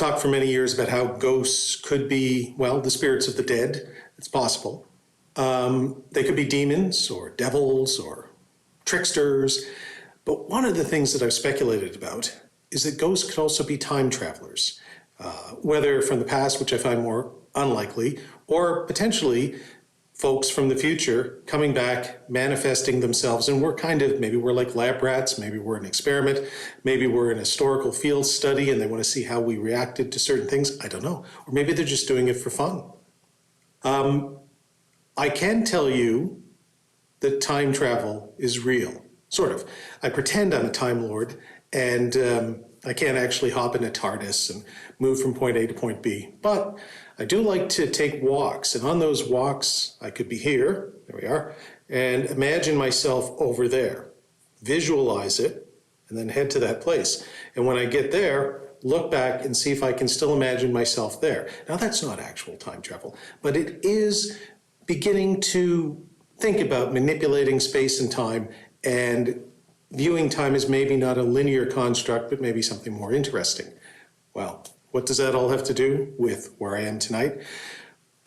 talked for many years about how ghosts could be, well, the spirits of the dead. It's possible. They could be demons or devils or tricksters. But one of the things that I've speculated about is that ghosts could also be time travelers, whether from the past, which I find more unlikely, or potentially folks from the future coming back, manifesting themselves, and maybe we're like lab rats, maybe we're an experiment, maybe we're an historical field study and they want to see how we reacted to certain things. I don't know. Or maybe they're just doing it for fun. I can tell you that time travel is real, sort of. I pretend I'm a Time Lord, and I can't actually hop in a TARDIS and move from point A to point B. But I do like to take walks, and on those walks, I could be here, there we are, and imagine myself over there. Visualize it, and then head to that place. And when I get there, look back and see if I can still imagine myself there. Now, that's not actual time travel, but it is beginning to think about manipulating space and time and viewing time as maybe not a linear construct, but maybe something more interesting. Well, what does that all have to do with where I am tonight?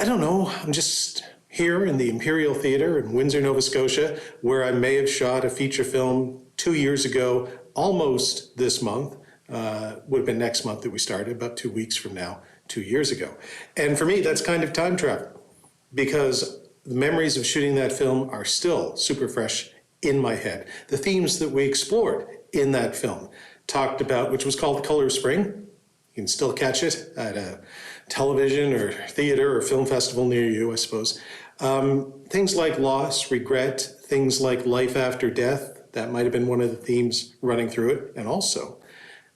I don't know. I'm just here in the Imperial Theatre in Windsor, Nova Scotia, where I may have shot a feature film 2 years ago, almost this month. Would have been next month that we started, about 2 weeks from now, 2 years ago. And for me, that's kind of time travel, because the memories of shooting that film are still super fresh in my head. The themes that we explored in that film talked about, which was called The Color of Spring. You can still catch it at a television or theater or film festival near you, I suppose. Things like loss, regret, things like life after death, that might have been one of the themes running through it, and also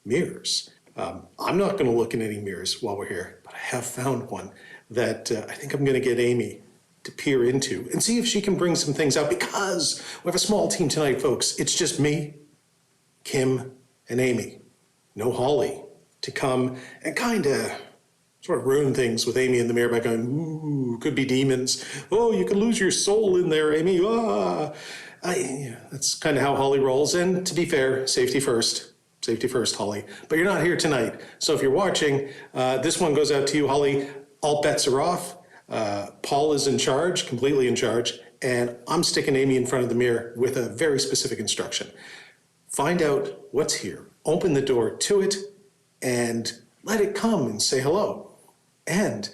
mirrors. I'm not going to look in any mirrors while we're here, but I have found one that I think I'm going to get Amy to peer into and see if she can bring some things out, because we have a small team tonight, folks. It's just me, Kim, and Amy. No Holly to come and kind of sort of ruin things with Amy in the mirror by going, ooh, could be demons. Oh, you could lose your soul in there, Amy. That's kind of how Holly rolls. And to be fair, safety first. Safety first, Holly. But you're not here tonight. So if you're watching, this one goes out to you, Holly. All bets are off. Paul is in charge, completely in charge, and I'm sticking Amy in front of the mirror with a very specific instruction. Find out what's here, open the door to it, and let it come and say hello. And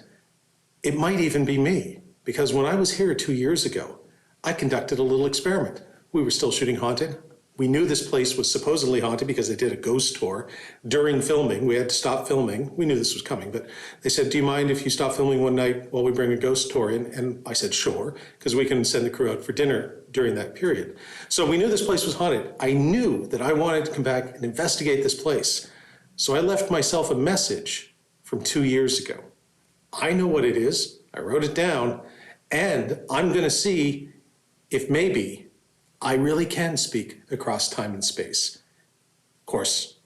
it might even be me, because when I was here 2 years ago, I conducted a little experiment. We were still shooting Haunted. We knew this place was supposedly haunted because they did a ghost tour during filming. We had to stop filming. We knew this was coming, but they said, do you mind if you stop filming one night while we bring a ghost tour in? And I said, sure, because we can send the crew out for dinner during that period. So we knew this place was haunted. I knew that I wanted to come back and investigate this place. So I left myself a message from 2 years ago. I know what it is. I wrote it down, and I'm going to see if maybe I really can speak across time and space. Of course,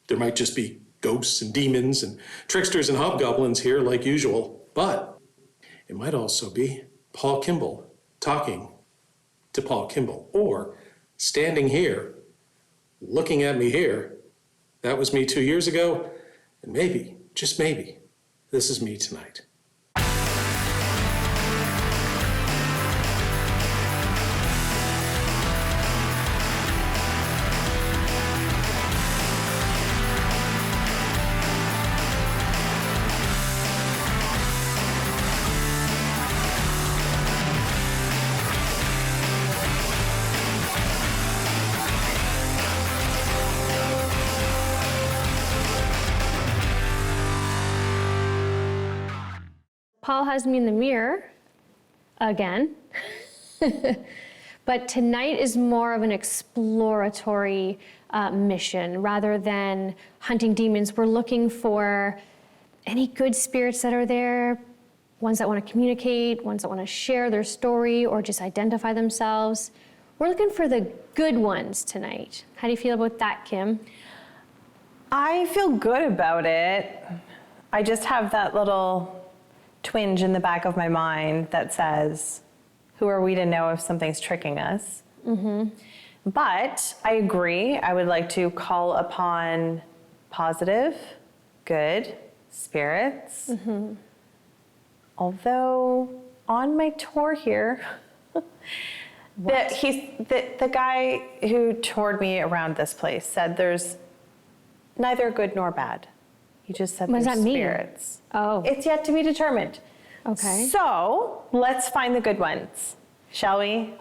there might just be ghosts and demons and tricksters and hobgoblins here like usual, but it might also be Paul Kimball talking to Paul Kimball, or standing here, looking at me here. That was me 2 years ago, and maybe, just maybe, this is me tonight. Paul has me in the mirror again, but tonight is more of an exploratory mission rather than hunting demons. We're looking for any good spirits that are there, ones that want to communicate, ones that want to share their story or just identify themselves. We're looking for the good ones tonight. How do you feel about that, Kim? I feel good about it. I just have that little twinge in the back of my mind that says, who are we to know if something's tricking us? Mm-hmm. But I agree. I would like to call upon positive, good, spirits. Although on my tour here, the guy who toured me around this place said there's neither good nor bad. He just said What does there's that mean? spirits. Oh. It's yet to be determined. Okay. So let's find the good ones, shall we?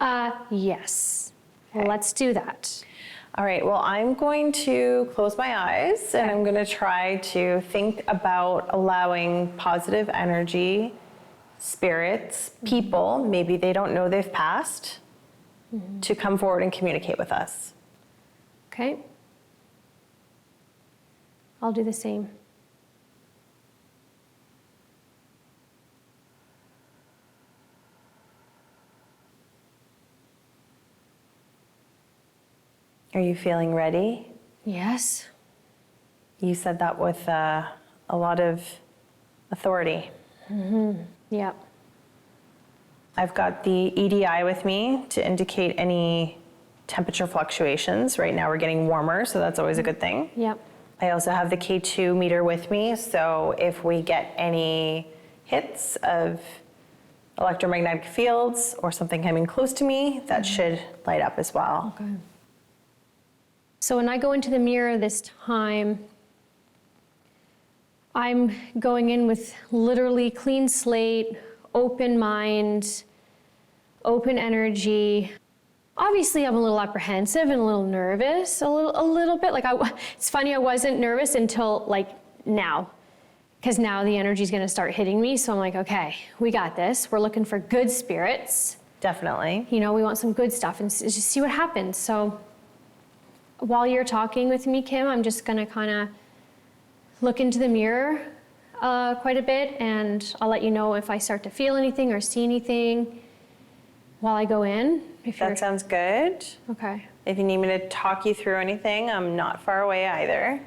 Yes. Well, let's do that. All right, well, I'm going to close my eyes and I'm going to try to think about allowing positive energy, spirits, people, maybe they don't know they've passed, to come forward and communicate with us. Okay. I'll do the same. Are you feeling ready? Yes. You said that with a lot of authority. Yep. I've got the EDI with me to indicate any temperature fluctuations. Right now we're getting warmer, so that's always a good thing. Yep. I also have the K2 meter with me, so if we get any hits of electromagnetic fields or something coming close to me, that should light up as well. Okay. So when I go into the mirror this time, I'm going in with literally clean slate, open mind, open energy. Obviously, I'm a little apprehensive and a little nervous, a little bit. Like it's funny, I wasn't nervous until like now, because now the energy is going to start hitting me. So I'm like, okay, we got this. We're looking for good spirits. Definitely. You know, we want some good stuff and just see what happens. So while you're talking with me, Kim, I'm just going to kind of look into the mirror quite a bit, and I'll let you know if I start to feel anything or see anything while I go in. That sounds good. Okay. If you need me to talk you through anything, I'm not far away either.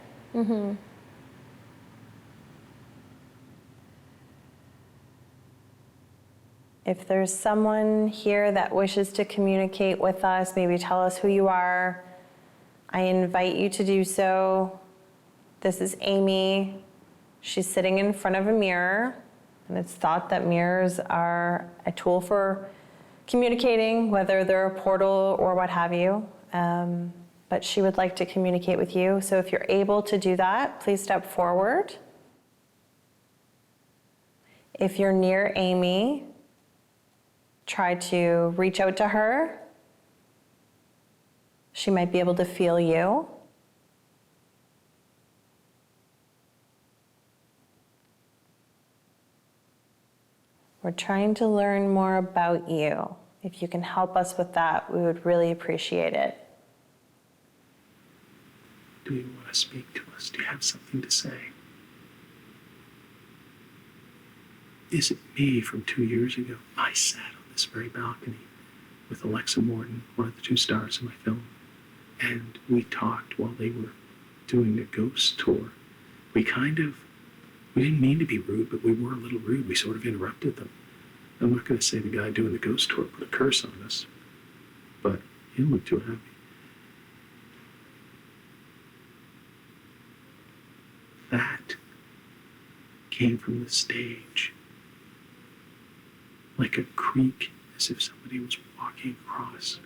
If there's someone here that wishes to communicate with us, maybe tell us who you are, I invite you to do so. This is Amy. She's sitting in front of a mirror, and it's thought that mirrors are a tool for communicating, whether they're a portal or what have you. But she would like to communicate with you. So if you're able to do that, please step forward. If you're near Amy, try to reach out to her. She might be able to feel you. We're trying to learn more about you. If you can help us with that, we would really appreciate it. Do you want to speak to us? Do you have something to say? Is it me from 2 years ago? I sat on this very balcony with Alexa Morton, one of the 2 stars in my film, and we talked while they were doing a ghost tour. We didn't mean to be rude, but we were a little rude. We sort of interrupted them. I'm not going to say the guy doing the ghost tour put a curse on us, but he didn't look too happy. That came from the stage, like a creak, as if somebody was walking across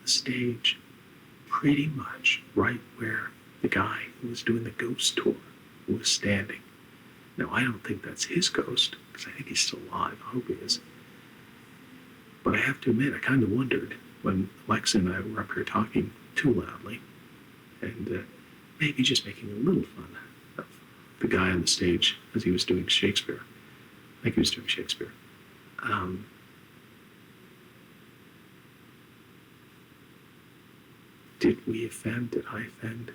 the stage, pretty much right where the guy who was doing the ghost tour was standing. Now, I don't think that's his ghost, because I think he's still alive. I hope he is. But I have to admit, I kind of wondered when Alexa and I were up here talking too loudly, and maybe just making a little fun of the guy on the stage as he was doing Shakespeare. I think he was doing Shakespeare. Did we offend, did I offend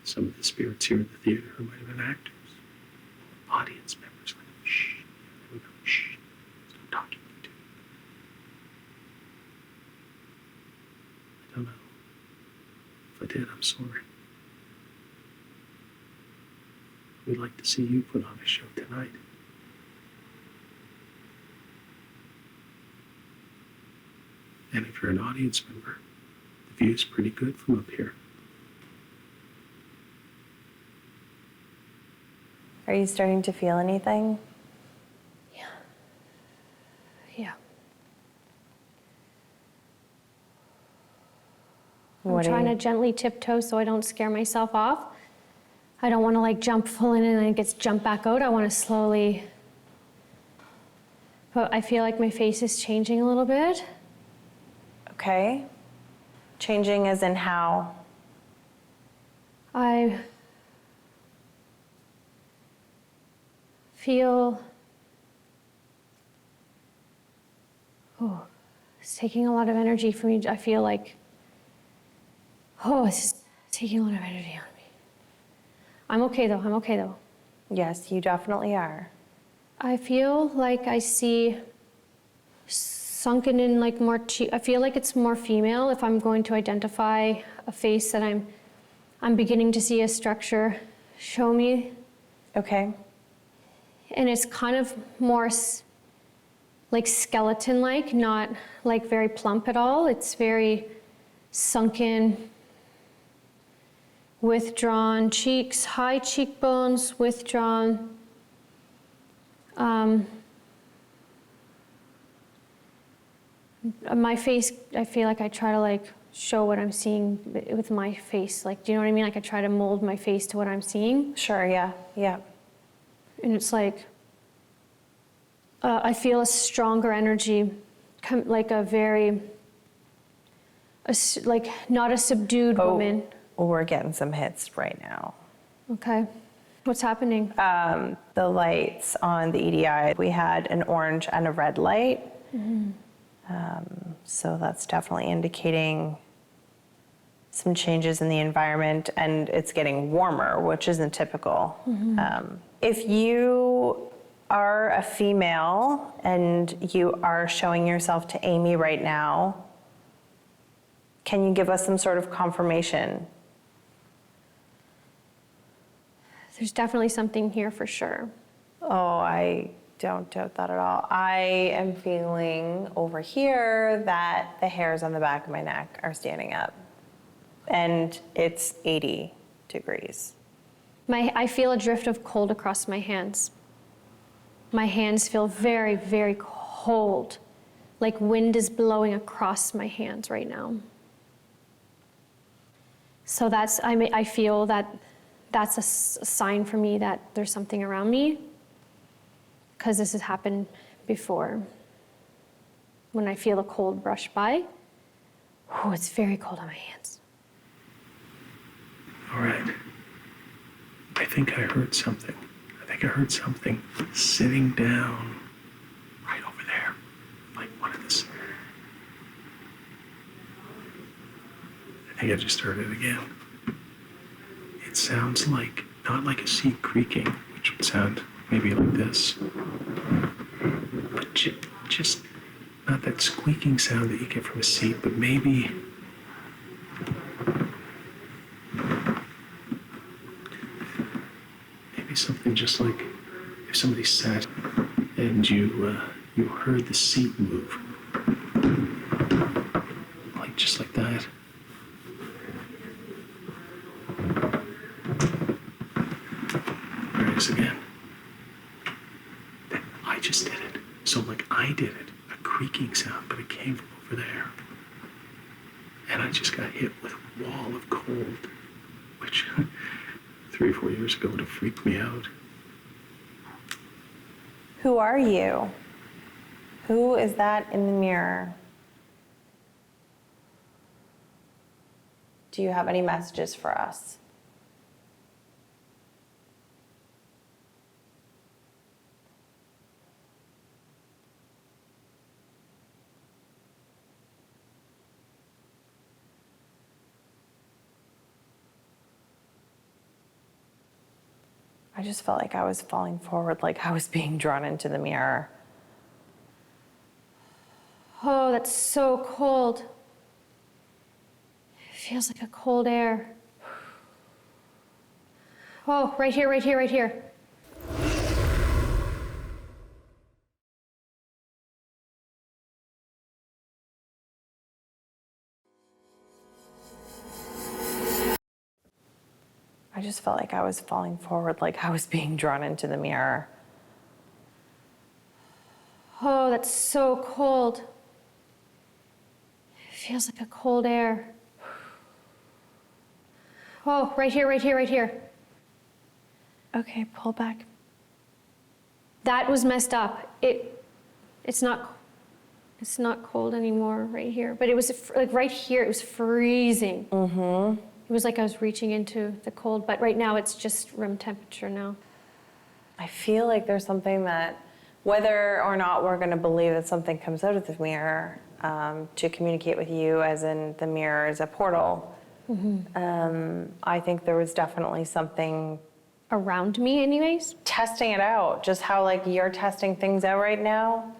some of the spirits here in the theater who might have been actors? Audience members, like, shh, there we go, shh, stop talking to me. I don't know. If I did, I'm sorry. We'd like to see you put on a show tonight. And if you're an audience member, the view's pretty good from up here. Are you starting to feel anything? Yeah. What I'm do trying you- to gently tiptoe so I don't scare myself off. I don't want to like jump full in and then it gets jump back out. I want to slowly. But I feel like my face is changing a little bit. Okay. Changing as in how? I feel. Oh, it's taking a lot of energy for me. I feel like. Oh, it's taking a lot of energy on me. I'm okay though. I'm okay though. Yes, you definitely are. I feel like I see sunken in like more cheek. I feel like it's more female if I'm going to identify a face that I'm beginning to see a structure show me. Okay. And it's kind of more like skeleton-like, not like very plump at all. It's very sunken, withdrawn cheeks, high cheekbones, withdrawn. My face, I feel like I try to like show what I'm seeing with my face. Like, do you know what I mean? Like I try to mold my face to what I'm seeing. Sure, yeah, yeah. And it's like, I feel a stronger energy, like a very, like not a subdued woman. We're getting some hits right now. Okay. What's happening? The lights on the EDI, we had an orange and a red light. So that's definitely indicating some changes in the environment, and it's getting warmer, which isn't typical. If you are a female and you are showing yourself to Amy right now, can you give us some sort of confirmation? There's definitely something here for sure. Oh, I don't doubt that at all. I am feeling over here that the hairs on the back of my neck are standing up. And it's 80 degrees. I feel a drift of cold across my hands. My hands feel very, very cold. Like wind is blowing across my hands right now. So I feel that that's a sign for me that there's something around me, because this has happened before. When I feel a cold brush by, oh, it's very cold on my hands. All right. I think I heard something. I heard something sitting down right over there. Like one of this. I think I just heard it again. It sounds like, not like a seat creaking, which would sound maybe like this, but just not that squeaking sound that you get from a seat, but maybe something just like if somebody sat and you heard the seat move, like just like that. There it is again. I just did it. So like I did it, a creaking sound, but it came from over there. And I just got hit with a wall of cold, which 3 or 4 years ago would have freaked me out. Who are you? Who is that in the mirror? Do you have any messages for us? I just felt like I was falling forward, like I was being drawn into the mirror. Oh, that's so cold. It feels like a cold air. Oh, right here, right here, right here. I just felt like I was falling forward, like I was being drawn into the mirror. Oh, that's so cold. It feels like a cold air. Oh, right here, right here, right here. Okay, pull back. That was messed up. It's not cold anymore right here, but it was like right here, it was freezing. Mm-hmm. It was like I was reaching into the cold, but right now it's just room temperature now. I feel like there's something that, whether or not we're going to believe that something comes out of the mirror to communicate with you, as in the mirror is a portal, I think there was definitely something Around me anyways? testing it out, just how like you're testing things out right now.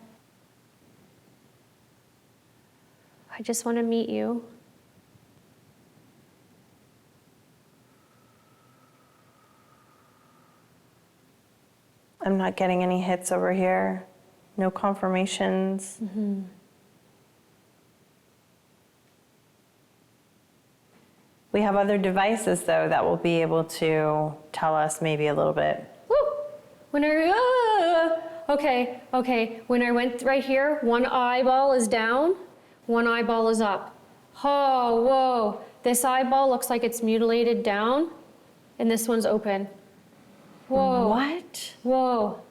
I just want to meet you. I'm not getting any hits over here. No confirmations. Mm-hmm. We have other devices, though, that will be able to tell us maybe a little bit. Woo! Okay. When I went right here, one eyeball is down, one eyeball is up. Oh, whoa. This eyeball looks like it's mutilated down, and this one's open. Whoa. What? Whoa.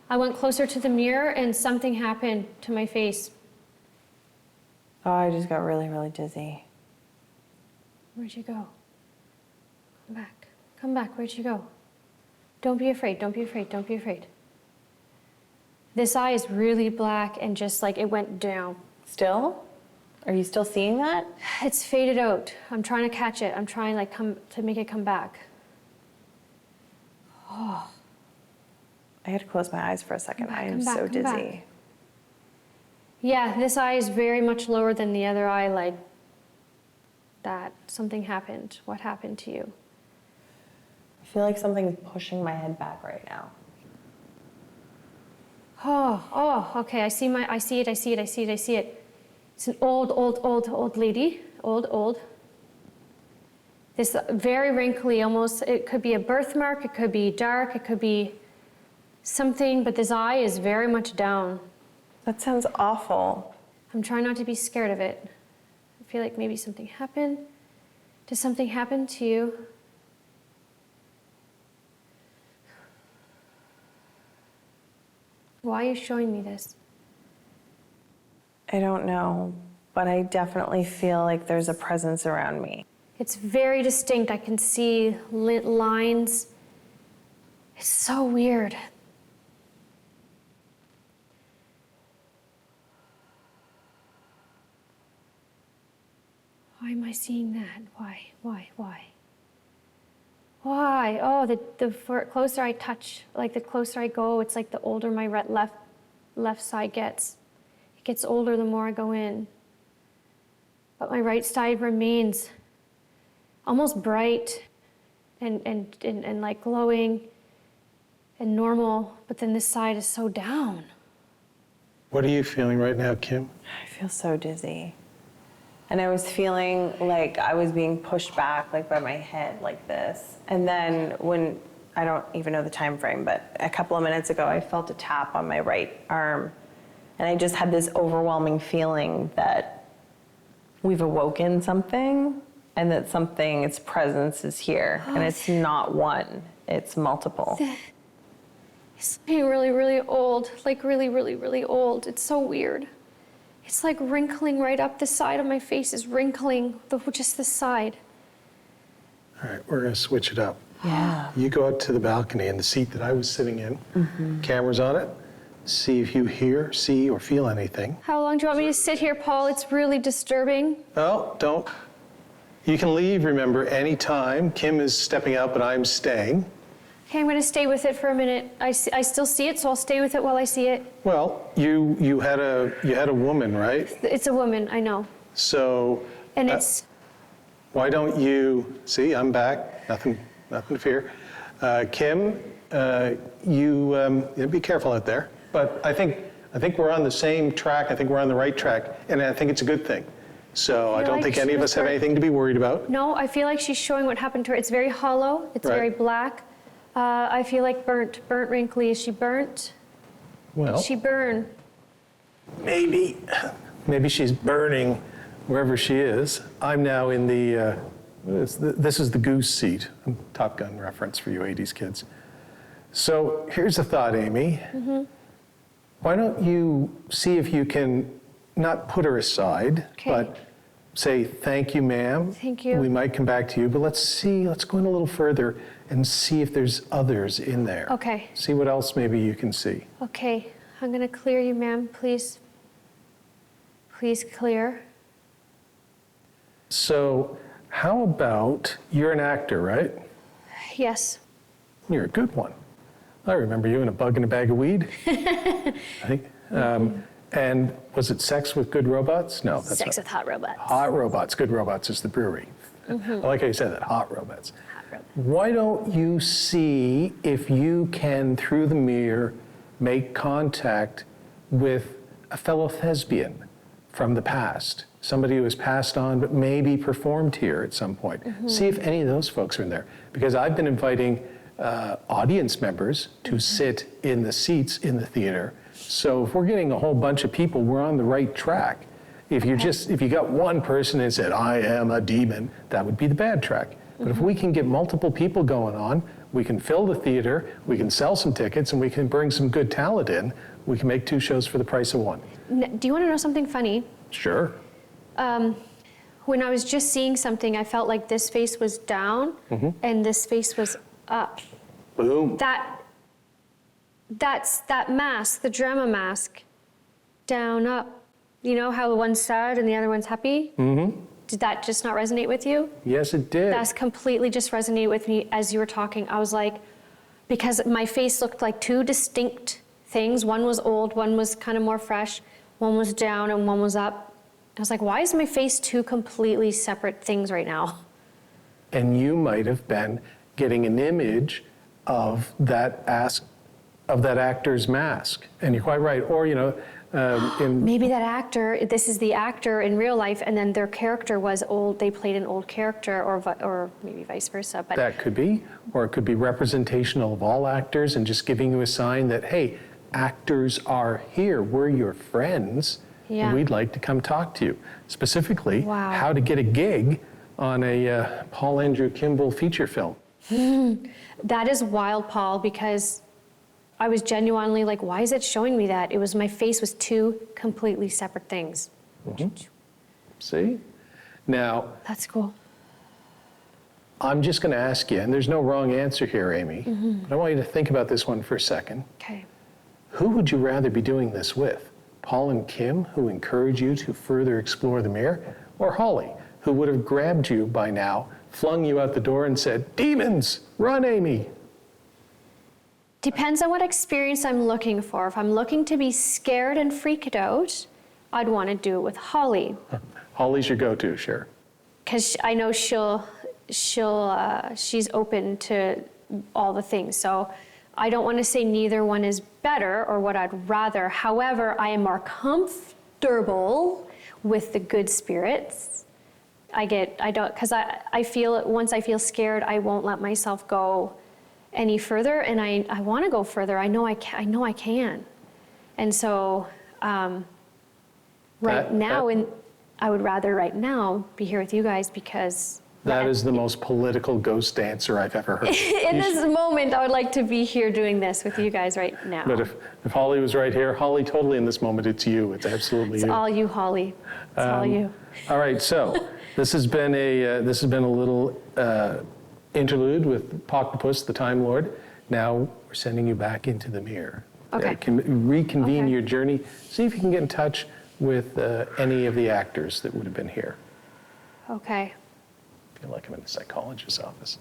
I went closer to the mirror and something happened to my face. Oh, I just got really, really dizzy. Where'd you go? Come back. Come back. Where'd you go? Don't be afraid. Don't be afraid. Don't be afraid. This eye is really black and just like it went down. Still? Are you still seeing that? It's faded out. I'm trying to catch it. I'm trying like to make it come back. I had to close my eyes for a second. I am so come dizzy. back. Yeah, this eye is very much lower than the other eye, like that. Something happened. What happened to you? I feel like something's pushing my head back right now. Oh, okay. I see it. It's an old lady. Old. This very wrinkly, almost, it could be a birthmark, it could be dark, it could be something, but this eye is very much down. That sounds awful. I'm trying not to be scared of it. I feel like maybe something happened. Did something happen to you? Why are you showing me this? I don't know, but I definitely feel like there's a presence around me. It's very distinct. I can see lines. It's so weird. Why am I seeing that? Why? Why? Oh, the closer I touch, like the closer I go, it's like the older my left side gets. It gets older the more I go in. But my right side remains almost bright and like glowing and normal, but then this side is so down. What are you feeling right now, Kim? I feel so dizzy. And I was feeling like I was being pushed back like by my head like this. And then when, I don't even know the time frame, but a couple of minutes ago, I felt a tap on my right arm. And I just had this overwhelming feeling that we've awoken something and that something, its presence is here. And it's not one, it's multiple. It's getting really, really old, like really, really, really old. It's so weird. It's like wrinkling right up the side of my face is wrinkling, just the side. All right, we're going to switch it up. Yeah. You go out to the balcony in the seat that I was sitting in. Camera's on it. See if you hear, see, or feel anything. How long do you want me to sit here, Paul? It's really disturbing. Oh, don't. You can leave, remember, anytime. Kim is stepping out, but I'm staying. Okay, I'm gonna stay with it for a minute. I still see it, so I'll stay with it while I see it. Well, you had a woman, right? It's a woman, I know. So. And it's. Why don't you, see, I'm back, nothing to fear. Kim, you be careful out there. But I think we're on the same track. I think we're on the right track, and I think it's a good thing. So I feel don't like think she any of was us have burnt. anything to be worried about. No, I feel like she's showing what happened to her. It's very hollow. It's Right. very black. I feel like burnt, wrinkly. Is she burnt? Well, Did she burn? maybe she's burning wherever she is. I'm now in this is the goose seat. Top Gun reference for you 80s kids. So here's a thought, Amy. Why don't you see if you can not put her aside, Okay. but say, thank you, ma'am. Thank you. We might come back to you, but let's go in a little further and see if there's others in there. Okay. See what else maybe you can see. Okay, I'm going to clear you, ma'am. Please. Please clear. So how about, you're an actor, right? Yes. You're a good one. I remember you in A Bug in a Bag of Weed. I think. And was it Sex with Good Robots? No, that's Sex not. with hot robots. Hot Robots. Good Robots is the brewery. I like how you said that, Hot Robots. Hot robots. Why don't you see if you can, through the mirror, make contact with a fellow thespian from the past, somebody who has passed on but maybe performed here at some point. See if any of those folks are in there. Because I've been inviting audience members to sit in the seats in the theater. So if we're getting a whole bunch of people, we're on the right track. If you got one person and said, I am a demon, that would be the bad track. But if we can get multiple people going on, we can fill the theater, we can sell some tickets, and we can bring some good talent in, we can make 2 shows for the price of 1. Do you want to know something funny? Sure. When I was just seeing something, I felt like this face was down and this face was up. Boom. That's that mask, the drama mask, down, up. You know how one's sad and the other one's happy? Did that just not resonate with you? Yes, it did. That's completely just resonated with me as you were talking. I was like, because my face looked like 2 distinct things. One was old, one was kind of more fresh, one was down and one was up. I was like, why is my face 2 completely separate things right now? And you might have been getting an image of that actor's mask. And you're quite right. Or, Maybe that actor, this is the actor in real life, and then their character was old, they played an old character, or maybe vice versa. But that could be, or it could be representational of all actors and just giving you a sign that, hey, actors are here, we're your friends, Yeah. and we'd like to come talk to you. Specifically, Wow. how to get a gig on a Paul Andrew Kimball feature film. that is wild, Paul, because I was genuinely like, why is it showing me that? It was, my face was 2 completely separate things. See? Now, That's cool. I'm just going to ask you, and there's no wrong answer here, Amy, but I want you to think about this one for a second. Okay. Who would you rather be doing this with? Paul and Kim, who encourage you to further explore the mirror, or Holly, who would have grabbed you by now, flung you out the door and said, demons, run, Amy. Depends on what experience I'm looking for. If I'm looking to be scared and freaked out, I'd want to do it with Holly, Holly's your go-to, sure. because I know she's open to all the things. So I don't want to say neither one is better or what I'd rather. However, I am more comfortable with the good spirits. Because I feel, once I feel scared, I won't let myself go any further, and I want to go further. I know I can. And so I would rather right now be here with you guys, because That is the most political ghost answer I've ever heard. in this moment, I would like to be here doing this with you guys right now. But if Holly was right here, Holly, totally in this moment, it's you. It's absolutely It's you. all you, Holly. It's all you. All right, so this has been a little interlude with Poctopus, the Time Lord. Now we're sending you back into the mirror. Okay. Reconvene Okay. your journey. See if you can get in touch with any of the actors that would have been here. Okay. I feel like I'm in the psychologist's office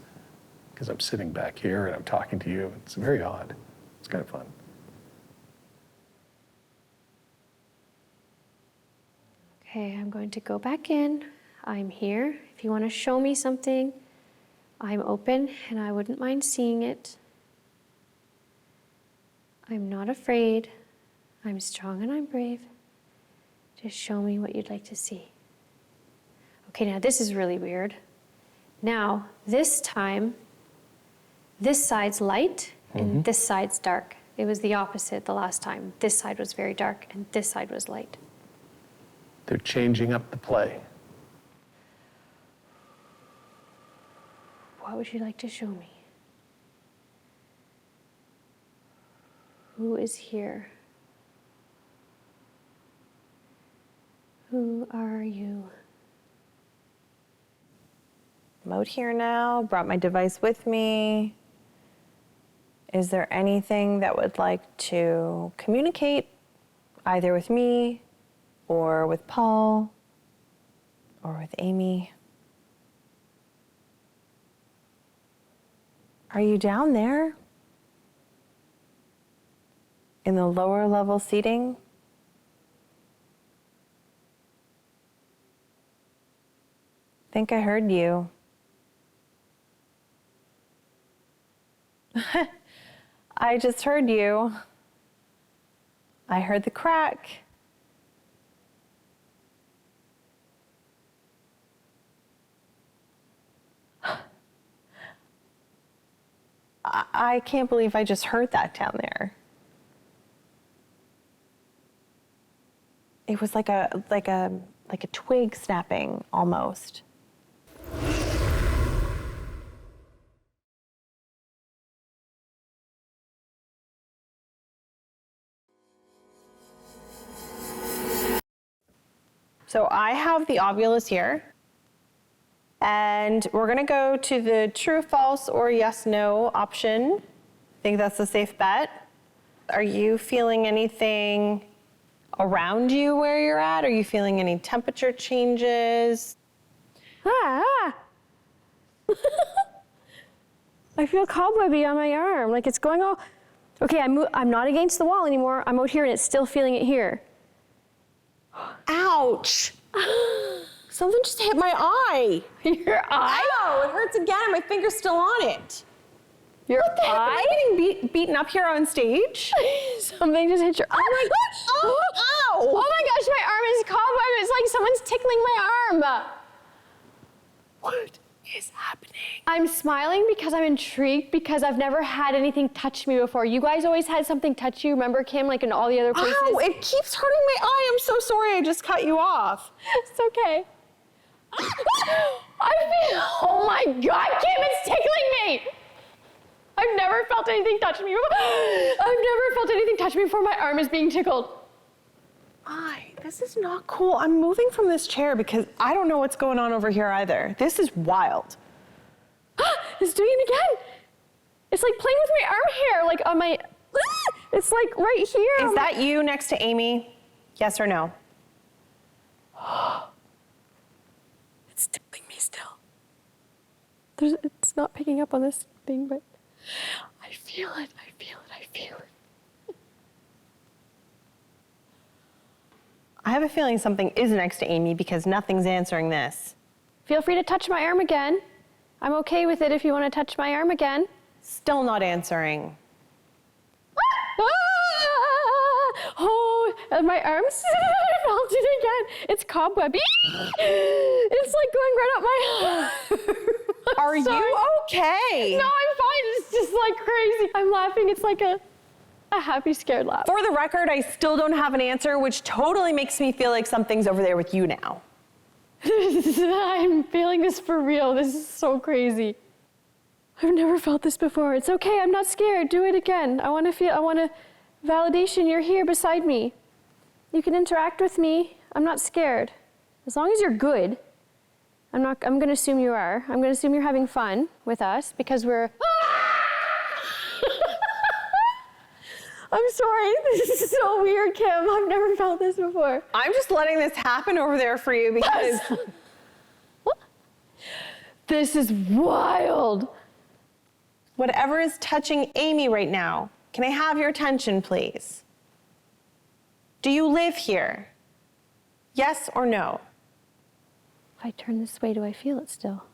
because I'm sitting back here and I'm talking to you. It's very odd. It's kind of fun. Okay, I'm going to go back in. I'm here. If you want to show me something, I'm open and I wouldn't mind seeing it. I'm not afraid. I'm strong and I'm brave. Just show me what you'd like to see. Okay, now this is really weird. Now, this time, this side's light and this side's dark. It was the opposite the last time. This side was very dark and this side was light. They're changing up the play. What would you like to show me? Who is here? Who are you? I'm out here now, brought my device with me. Is there anything that would like to communicate either with me or with Paul or with Amy? Are you down there? In the lower level seating? Think I heard you. I just heard you. I heard the crack. I can't believe I just heard that down there. It was like a twig snapping almost. So I have the Ovilus here, and we're gonna go to the true, false, or yes, no option. I think that's a safe bet. Are you feeling anything around you where you're at? Are you feeling any temperature changes? Ah! I feel cobwebby on my arm, like it's going all... Okay, I'm not against the wall anymore. I'm out here and it's still feeling it here. Ouch! Something just hit my eye. Your eye? Ow, it hurts again. My finger's still on it. Your What the heck? Am eye? I getting beaten up here on stage? Something just hit your eye. Oh my gosh! Oh, ow! Oh my gosh, my arm is cobweb. It's like someone's tickling my arm. What is happening? I'm smiling because I'm intrigued because I've never had anything touch me before. You guys always had something touch you. Remember, Kim, like in all the other places? Ow, it keeps hurting my eye. I'm so sorry I just cut you off. It's okay. I feel, oh my God, Kim, it's tickling me. I've never felt anything touch me before. I've never felt anything touch me before. My arm is being tickled. This is not cool. I'm moving from this chair because I don't know what's going on over here either. This is wild. It's doing it again. It's like playing with my arm hair, like on my, it's like right here. Is that you next to Amy? Yes or no? It's tickling me still. It's not picking up on this thing, but I feel it, I feel it, I feel it. I have a feeling something is next to Amy because nothing's answering this. Feel free to touch my arm again. I'm okay with it if you want to touch my arm again. Still not answering. Oh, and my arms, I felt it again. It's cobwebby. It's like going right up my Are you okay? No, I'm fine. It's just like crazy. I'm laughing. It's like a happy, scared laugh. For the record, I still don't have an answer, which totally makes me feel like something's over there with you now. I'm feeling this for real. This is so crazy. I've never felt this before. It's okay. I'm not scared. Do it again. I want validation. You're here beside me. You can interact with me. I'm not scared. As long as you're good. I'm going to assume you are. I'm going to assume you're having fun with us because we're... I'm sorry. This is so weird, Kim. I've never felt this before. I'm just letting this happen over there for you because... This is wild. Whatever is touching Amy right now, can I have your attention, please? Do you live here? Yes or no? If I turn this way, do I feel it still?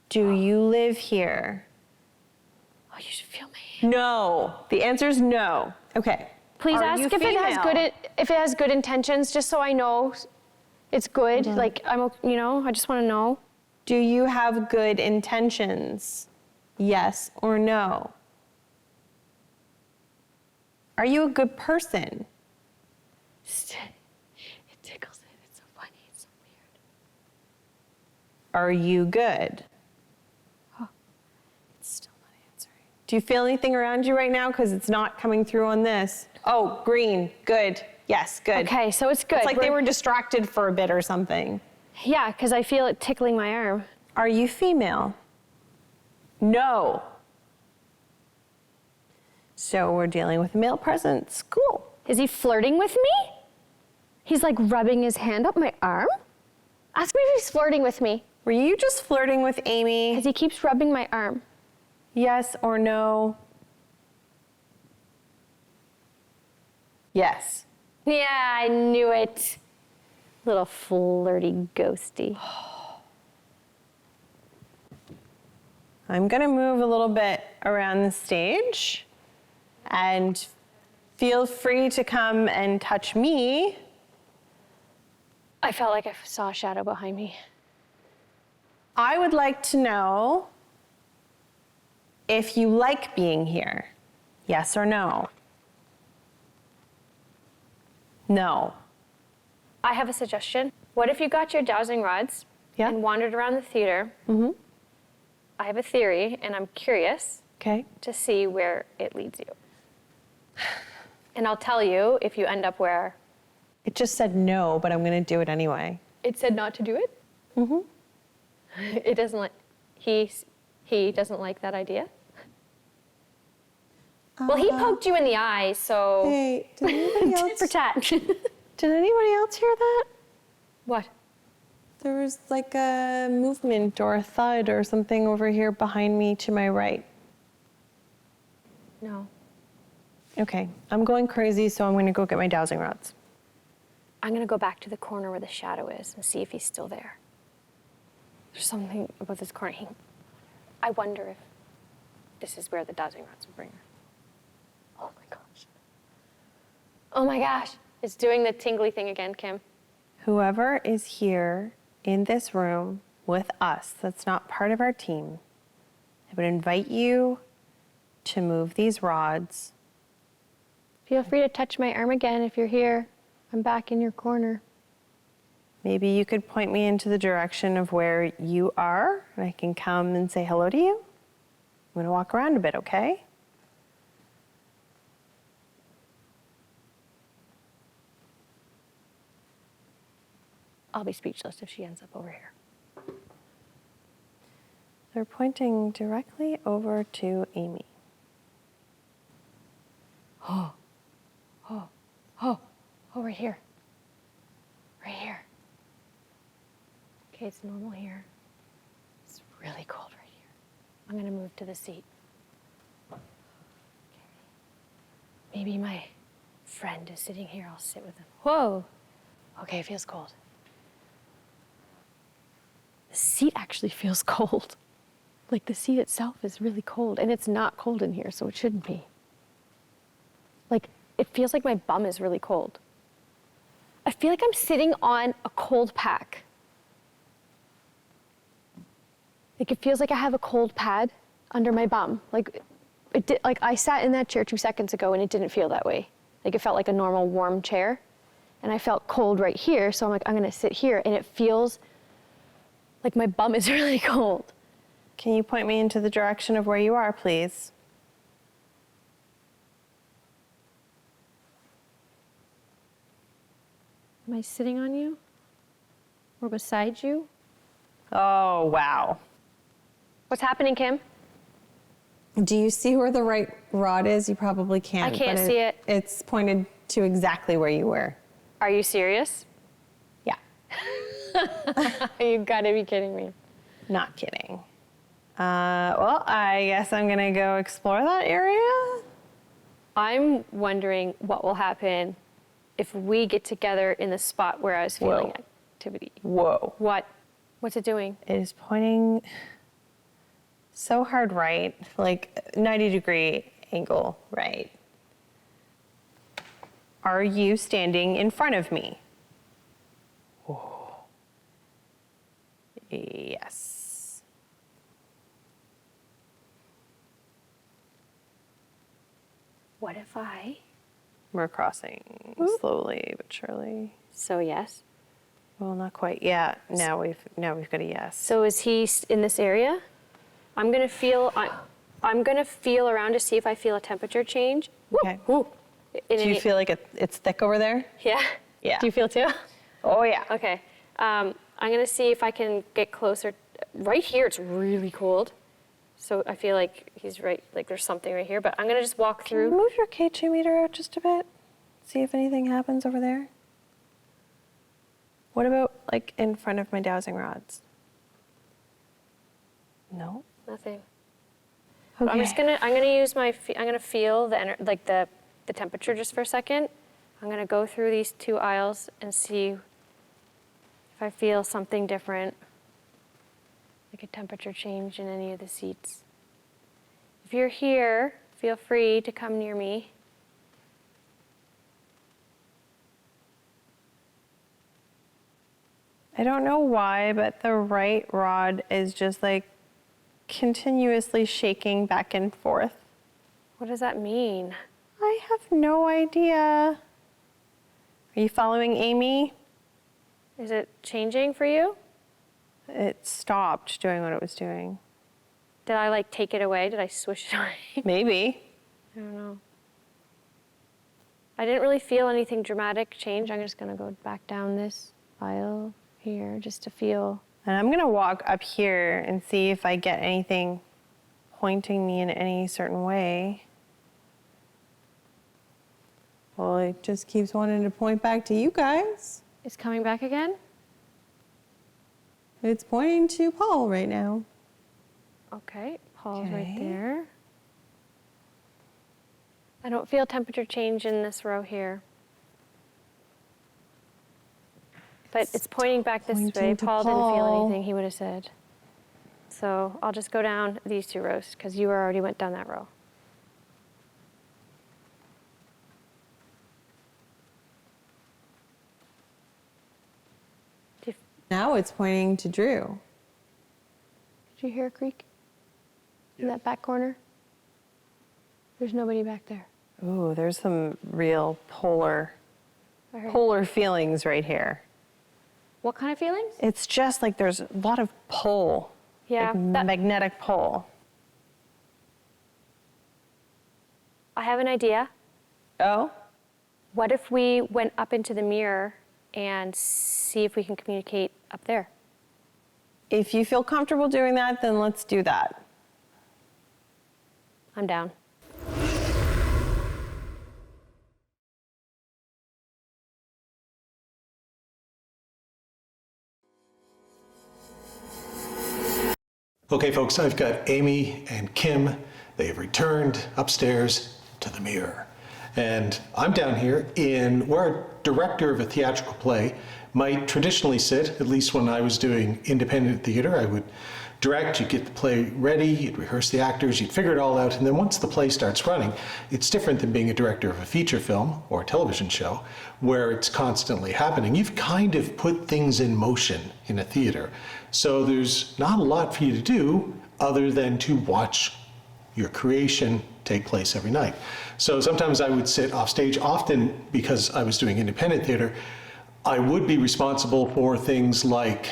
Do you live here? Oh, you should feel my hand. No. The answer is no. Okay. Please Are ask you if it has female? if it has good intentions, just so I know it's good. Like I just want to know. Do you have good intentions? Yes or no? Are you a good person? It tickles it. It's so funny. It's so weird. Are you good? It's still not answering. Do you feel anything around you right now? Because it's not coming through on this. Oh, green. Good. Yes, good. Okay, so it's good. It's like they were distracted for a bit or something. Yeah, because I feel it tickling my arm. Are you female? No. So we're dealing with a male presence. Cool. Is he flirting with me? He's like rubbing his hand up my arm? Ask me if he's flirting with me, Were you just flirting with Amy? because he keeps rubbing my arm. Yes or no? Yes. Yeah, I knew it. Little flirty ghosty. I'm gonna move a little bit around the stage and feel free to come and touch me. I felt like I saw a shadow behind me. I would like to know if you like being here. Yes or no? No. I have a suggestion. What if you got your dowsing rods Yeah. and wandered around the theater? Mm-hmm. I have a theory, and I'm curious Okay. to see where it leads you. And I'll tell you if you end up where It just said no, but I'm gonna do it anyway. it said not to do it. Mm-hmm. It doesn't like he doesn't like that idea. Well, he poked you in the eye, so Hey, did anybody tit for tat. Did anybody else hear that? What? There was like a movement or a thud or something over here behind me to my right. No. Okay, I'm going crazy, so I'm gonna go get my dowsing rods. I'm gonna go back to the corner where the shadow is and see if he's still there. There's something about this corner. I wonder if this is where the dowsing rods will bring her. Oh my gosh. Oh my gosh. It's doing the tingly thing again, Kim. Whoever is here in this room with us that's not part of our team, I would invite you to move these rods. Feel free to touch my arm again if you're here. I'm back in your corner. Maybe you could point me into the direction of where you are, and I can come and say hello to you. I'm gonna walk around a bit, okay? I'll be speechless if she ends up over here. They're pointing directly over to Amy. Oh, right here. Right here. Okay, it's normal here. It's really cold right here. I'm gonna move to the seat. Okay. Maybe my friend is sitting here. I'll sit with him. Whoa. Okay, it feels cold. The seat actually feels cold. Like the seat itself is really cold, and it's not cold in here, so it shouldn't be. Like, it feels like my bum is really cold. I feel like I'm sitting on a cold pack. Like, it feels like I have a cold pad under my bum. Like, I sat in that chair 2 seconds ago, and it didn't feel that way. Like, it felt like a normal warm chair, and I felt cold right here, so I'm like, I'm gonna sit here, and it feels like my bum is really cold. Can you point me into the direction of where you are, please? Am I sitting on you? Or beside you? Oh, wow. What's happening, Kim? Do you see where the right rod is? You probably can't. I can't but see it. It's pointed to exactly where you were. Are you serious? Yeah, You gotta be kidding me. not kidding. Well, I guess I'm gonna go explore that area. I'm wondering what will happen if we get together in the spot where I was feeling Whoa. activity. Whoa. What? What's it doing? It is pointing so hard right, like 90-degree angle right. Are you standing in front of me? Oh. Yes. What if I? We're crossing slowly but surely. So yes. Well, not quite yet. Now we've got a yes. So is he in this area? I'm gonna feel around to see if I feel a temperature change. Okay. Ooh. Do you feel like it's thick over there? Yeah. Yeah. Do you feel too? Oh yeah. Okay. I'm gonna see if I can get closer. Right here, it's really cold. So I feel like he's right, like there's something right here, but I'm gonna just walk Can you through. move your K2 meter out just a bit? See if anything happens over there. What about like in front of my dowsing rods? No. Nothing. Okay. I'm gonna use I'm gonna feel the temperature just for a second. I'm gonna go through these 2 aisles and see if I feel something different, like a temperature change in any of the seats. If you're here, feel free to come near me. I don't know why, but the right rod is just like continuously shaking back and forth. What does that mean? I have no idea. Are you following Amy? Is it changing for you? It stopped doing what it was doing. Did I like take it away? Did I swish it away? Maybe. I don't know. I didn't really feel anything dramatic change. I'm just gonna go back down this aisle here just to feel. And I'm gonna walk up here and see if I get anything pointing me in any certain way. Well, it just keeps wanting to point back to you guys. It's coming back again? It's pointing to Paul right now. Okay, Paul's right Okay. there. I don't feel temperature change in this row here. But it's pointing back this way. pointing to Paul didn't feel Paul. anything, he would have said. So I'll just go down these 2 rows because you already went down that row. Did Now it's pointing to Drew. you hear a creak in that back corner? There's nobody back there. Ooh, there's some real polar I heard. feelings right here. What kind of feelings? It's just like there's a lot of pull. Yeah, Like that- magnetic pull. I have an idea. Oh? What if we went up into the mirror and see if we can communicate up there? If you feel comfortable doing that, then let's do that. I'm down. Okay, folks, I've got Amy and Kim. They have returned upstairs to the mirror. And I'm down here in where a director of a theatrical play might traditionally sit, at least when I was doing independent theater. I would direct, you'd get the play ready, you'd rehearse the actors, you'd figure it all out, and then once the play starts running, it's different than being a director of a feature film or a television show where it's constantly happening. You've kind of put things in motion in a theater. So there's not a lot for you to do other than to watch your creation take place every night. So sometimes I would sit off stage, often because I was doing independent theater, I would be responsible for things like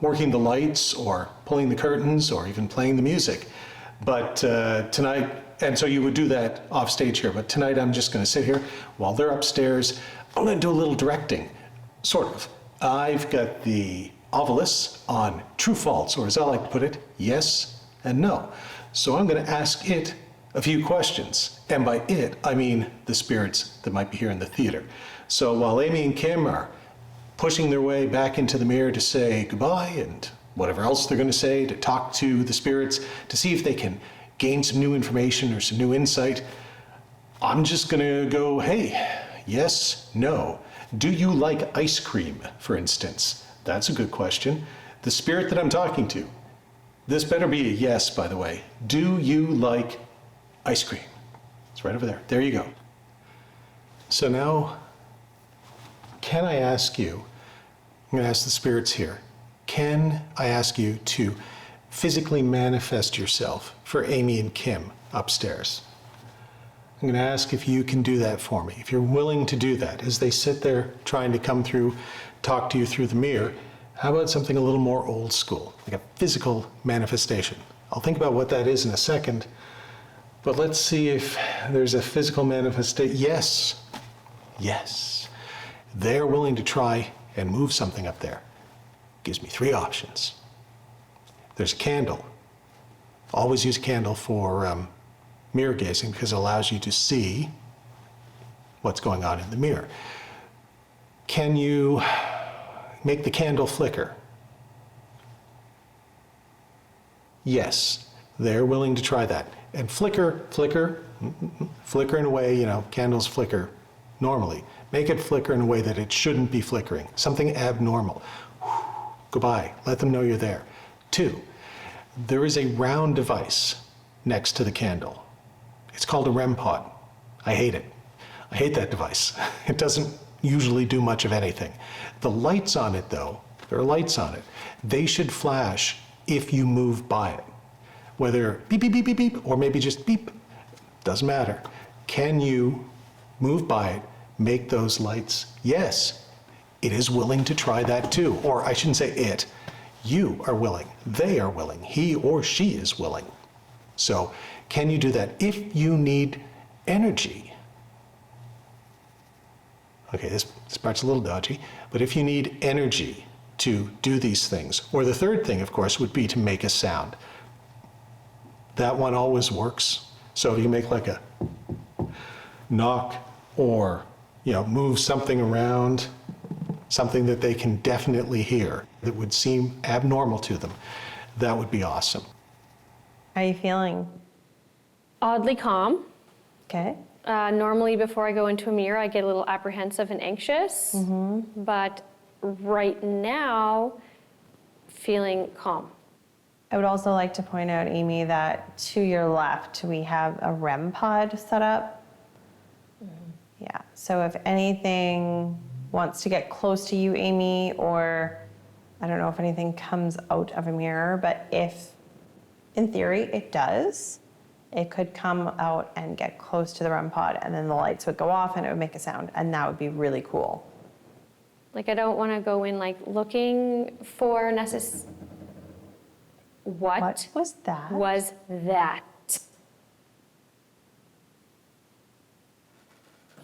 working the lights or pulling the curtains or even playing the music. But tonight, and so you would do that off stage here, but tonight I'm just gonna sit here while they're upstairs. I'm gonna do a little directing, sort of. I've got the ovilus on true false, or as I like to put it, yes and no. So I'm gonna ask it a few questions. And by it, I mean the spirits that might be here in the theater. So while Amy and Kim are pushing their way back into the mirror to say goodbye and whatever else they're gonna say, to talk to the spirits, to see if they can gain some new information or some new insight, I'm just gonna go, hey, yes, no. Do you like ice cream, for instance? That's a good question. The spirit that I'm talking to, this better be a yes, by the way. Do you like ice cream? It's right over there. There you go. So now, can I ask you, I'm going to ask the spirits here, can I ask you to physically manifest yourself for Amy and Kim upstairs? I'm going to ask if you can do that for me, if you're willing to do that. As they sit there trying to come through, talk to you through the mirror, how about something a little more old school, like a physical manifestation? I'll think about what that is in a second, but let's see if there's a physical manifestation. Yes, yes. They're willing to try and move something up there. Gives me 3 options. There's a candle. Always use a candle for mirror gazing because it allows you to see what's going on in the mirror. Can you make the candle flicker? Yes, they're willing to try that. And flicker in a way, candles flicker normally. Make it flicker in a way that it shouldn't be flickering. Something abnormal. Goodbye. Let them know you're there. 2, there is a round device next to the candle. It's called a REM pod. I hate it. I hate that device. It doesn't usually do much of anything. The lights on it, though, there are lights on it. They should flash if you move by it. Whether beep, beep, beep, beep, beep, or maybe just beep, doesn't matter. Can you move by it, make those lights? Yes, it is willing to try that too. Or I shouldn't say it. You are willing. They are willing. He or she is willing. So can you do that? If you need energy, okay, this part's a little dodgy, but if you need energy to do these things, or the third thing, of course, would be to make a sound. That one always works. So if you make like a knock or, move something around, something that they can definitely hear that would seem abnormal to them, that would be awesome. How are you feeling? Oddly calm. Okay. Normally before I go into a mirror, I get a little apprehensive and anxious, but right now, feeling calm. I would also like to point out, Amy, that to your left, we have a REM pod set up. Yeah, so if anything wants to get close to you, Amy, or I don't know if anything comes out of a mirror, but if, in theory, it does, it could come out and get close to the REM pod, and then the lights would go off and it would make a sound, and that would be really cool. Like, I don't want to go in, looking for What was that? was that?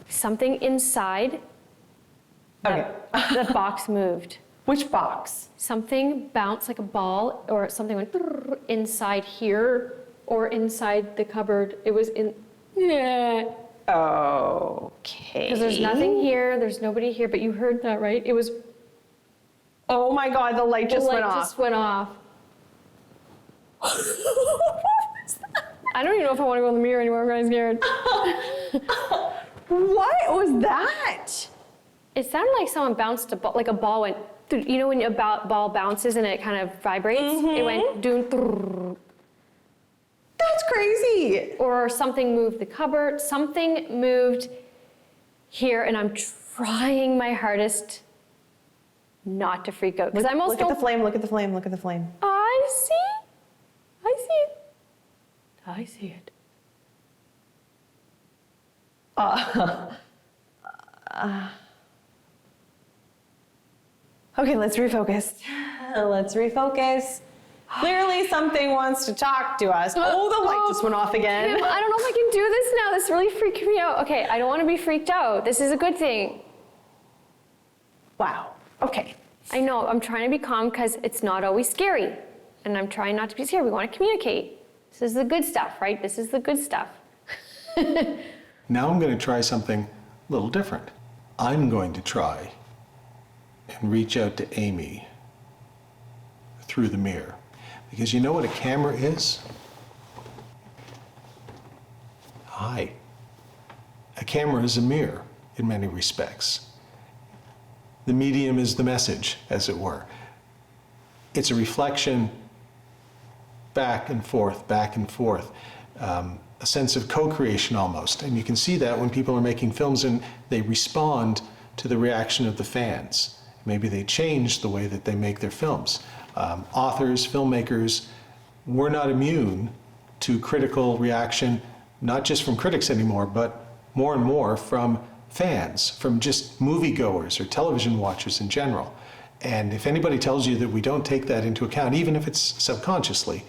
Something inside Okay. the box moved. Which box? Something bounced like a ball, or something went inside here, or inside the cupboard. It was in. Yeah. Okay. Because there's nothing here, there's nobody here, but you heard that, right? It was. Oh my God, the light just went off. Just went off. I don't even know if I want to go in the mirror anymore. I'm kind of scared. What was that? It sounded like someone bounced a ball, like a ball went. You know when a ball bounces and it kind of vibrates? It went doom. That's crazy. Or something moved the cupboard. Something moved here, and I'm trying my hardest not to freak out. Because I'm also. Look at the flame, look at the flame, look at the flame. I see it. I see it. Okay, let's refocus. Let's refocus. Clearly something wants to talk to us. Oh, the light just went off again. Kim, I don't know if I can do this now. This really freaked me out. Okay, I don't want to be freaked out. This is a good thing. Wow. Okay. I know, I'm trying to be calm because it's not always scary. And I'm trying not to be scared. We want to communicate. This is the good stuff, right? This is the good stuff. Now I'm going to try something a little different. I'm going to try and reach out to Amy through the mirror. Because you know what a camera is? Hi. A camera is a mirror in many respects. The medium is the message, as it were. It's a reflection back and forth, back and forth. a sense of co-creation almost. And you can see that when people are making films and they respond to the reaction of the fans. Maybe they change the way that they make their films. Authors, filmmakers, we're not immune to critical reaction, not just from critics anymore, but more and more from fans, from just moviegoers or television watchers in general. And if anybody tells you that we don't take that into account, even if it's subconsciously,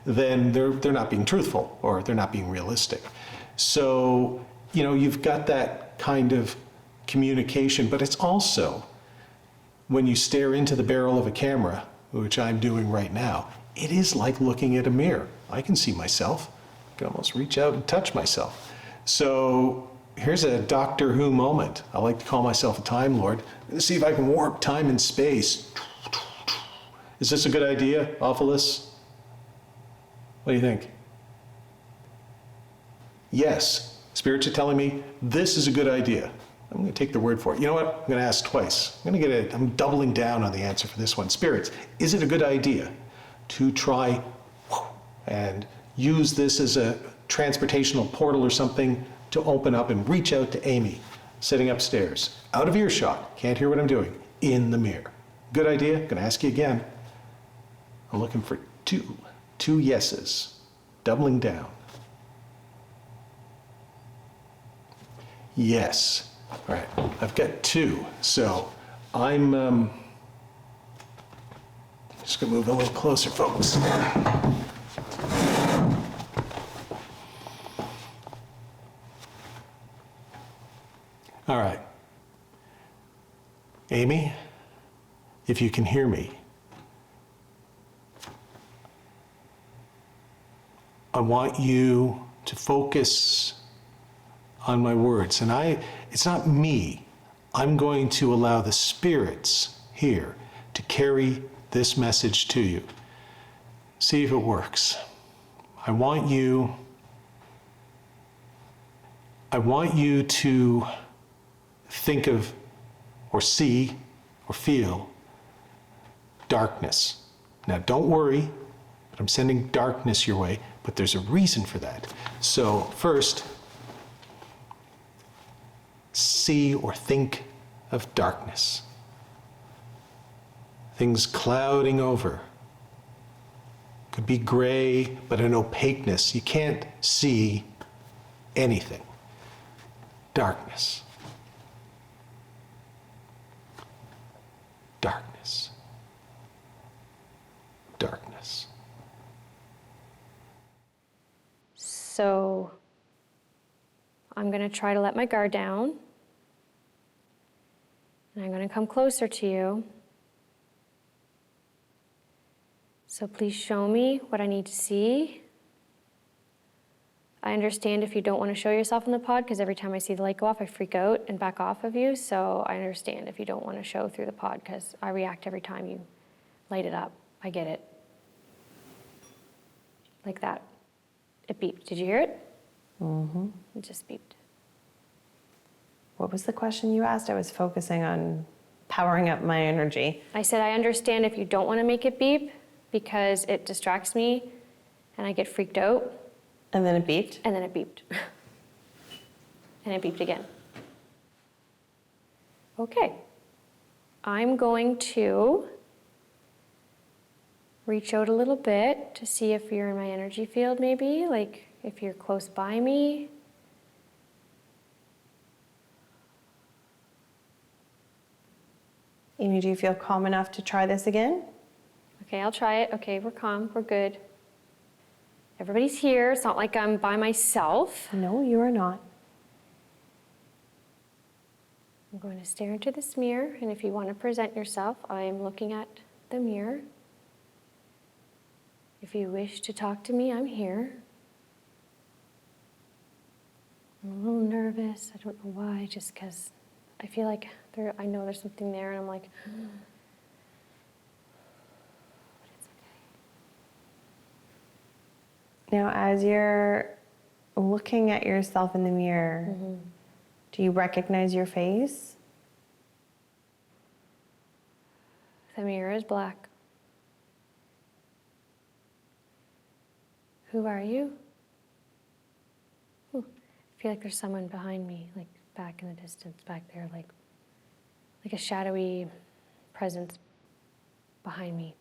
then they're not being truthful or they're not being realistic. So, you know, you've got that kind of communication, but it's also when you stare into the barrel of a camera, which I'm doing right now, it is like looking at a mirror. I can see myself. I can almost reach out and touch myself. So here's a Doctor Who moment. I like to call myself a Time Lord. Let's see if I can warp time and space. Is this a good idea, Ophelis? What do you think? Yes, spirits are telling me this is a good idea. I'm going to take their word for it. You know what? I'm going to ask twice. I'm doubling down on the answer for this one. Spirits, is it a good idea to try and use this as a transportational portal or something to open up and reach out to Amy, sitting upstairs, out of earshot, can't hear what I'm doing, in the mirror? Good idea? Going to ask you again. I'm looking for two yeses, doubling down. Yes. All right, I've got two, so I'm just gonna move a little closer, folks. All right. Amy, if you can hear me, I want you to focus on my words. And it's not me. I'm going to allow the spirits here to carry this message to you. See if it works. I want you to think of or see or feel darkness. Now don't worry, but I'm sending darkness your way, but there's a reason for that. So first, see or think of darkness. Things clouding over. Could be gray, but an opaqueness. You can't see anything. Darkness. Darkness. Darkness. So I'm going to try to let my guard down. And I'm going to come closer to you. So please show me what I need to see. I understand if you don't want to show yourself in the pod, because every time I see the light go off, I freak out and back off of you. So I understand if you don't want to show through the pod, because I react every time you light it up. I get it. Like that. It beeped. Did you hear it? Mm-hmm. It just beeped. What was the question you asked? I was focusing on powering up my energy. I said, I understand if you don't want to make it beep because it distracts me and I get freaked out. And then it beeped? And then it beeped. And it beeped again. Okay. I'm going to reach out a little bit to see if you're in my energy field maybe, like if you're close by me. Amy, do you feel calm enough to try this again? Okay, I'll try it. Okay, we're calm, we're good. Everybody's here. It's not like I'm by myself. No, you are not. I'm going to stare into this mirror, and if you want to present yourself, I am looking at the mirror. If you wish to talk to me, I'm here. I'm a little nervous. I don't know why, just because I feel like I know there's something there, and I'm like, but it's okay. Now, as you're looking at yourself in the mirror, do you recognize your face? The mirror is black. Who are you? feel like there's someone behind me, like back in the distance, back there, like a shadowy presence behind me.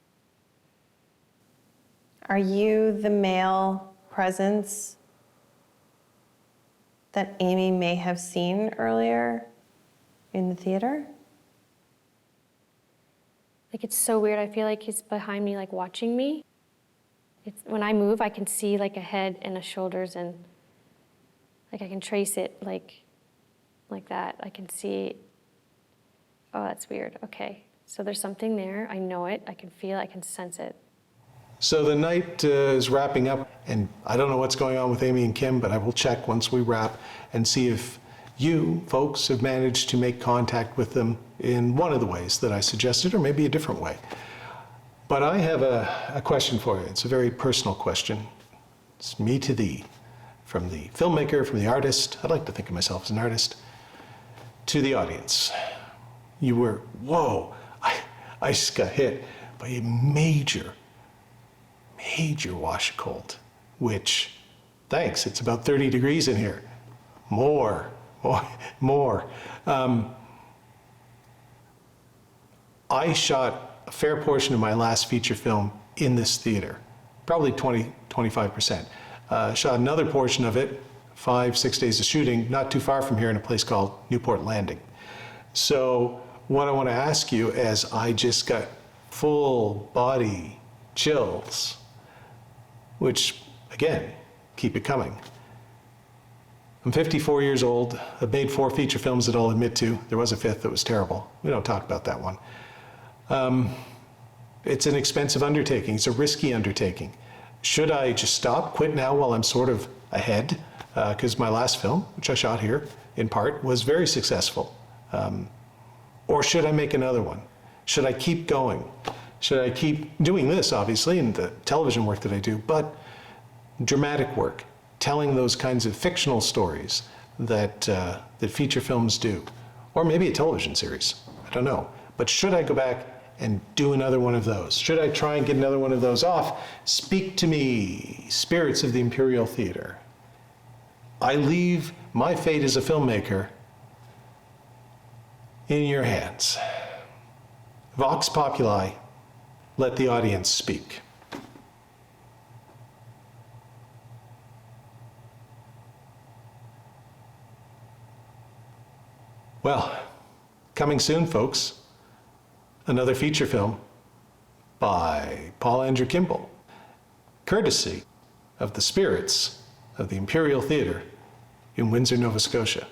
Are you the male presence that Amy may have seen earlier in the theater? Like, it's so weird. I feel like he's behind me, like watching me. When I move, I can see like a head and a shoulders, and like I can trace it like that. I can see, oh, that's weird. Okay, so there's something there. I know it. I can feel it. I can sense it. So the night is wrapping up, and I don't know what's going on with Amy and Kim, but I will check once we wrap and see if you folks have managed to make contact with them in one of the ways that I suggested, or maybe a different way. But I have a question for you. It's a very personal question. It's me to thee, from the filmmaker, from the artist. I'd like to think of myself as an artist, to the audience. You were, whoa, I just got hit by a major wash of cold, which, thanks, it's about 30 degrees in here. More. I shot a fair portion of my last feature film in this theater, probably 25%. Shot another portion of it, 5-6 days of shooting, not too far from here in a place called Newport Landing. So what I want to ask you, as I just got full body chills, which, again, keep it coming. I'm 54 years old. I've made 4 feature films that I'll admit to. There was a 5th that was terrible. We don't talk about that one. It's an expensive undertaking. It's a risky undertaking. Should I just stop, quit now while I'm sort of ahead? Because my last film, which I shot here in part, was very successful. Or should I make another one? Should I keep going? Should I keep doing this, obviously, and the television work that I do, but dramatic work, telling those kinds of fictional stories that feature films do? Or maybe a television series, I don't know. But should I go back and do another one of those? Should I try and get another one of those off? Speak to me, spirits of the Imperial Theatre. I leave my fate as a filmmaker in your hands. Vox Populi, let the audience speak. Well, coming soon, folks, another feature film by Paul Andrew Kimball, courtesy of the spirits of the Imperial Theatre in Windsor, Nova Scotia.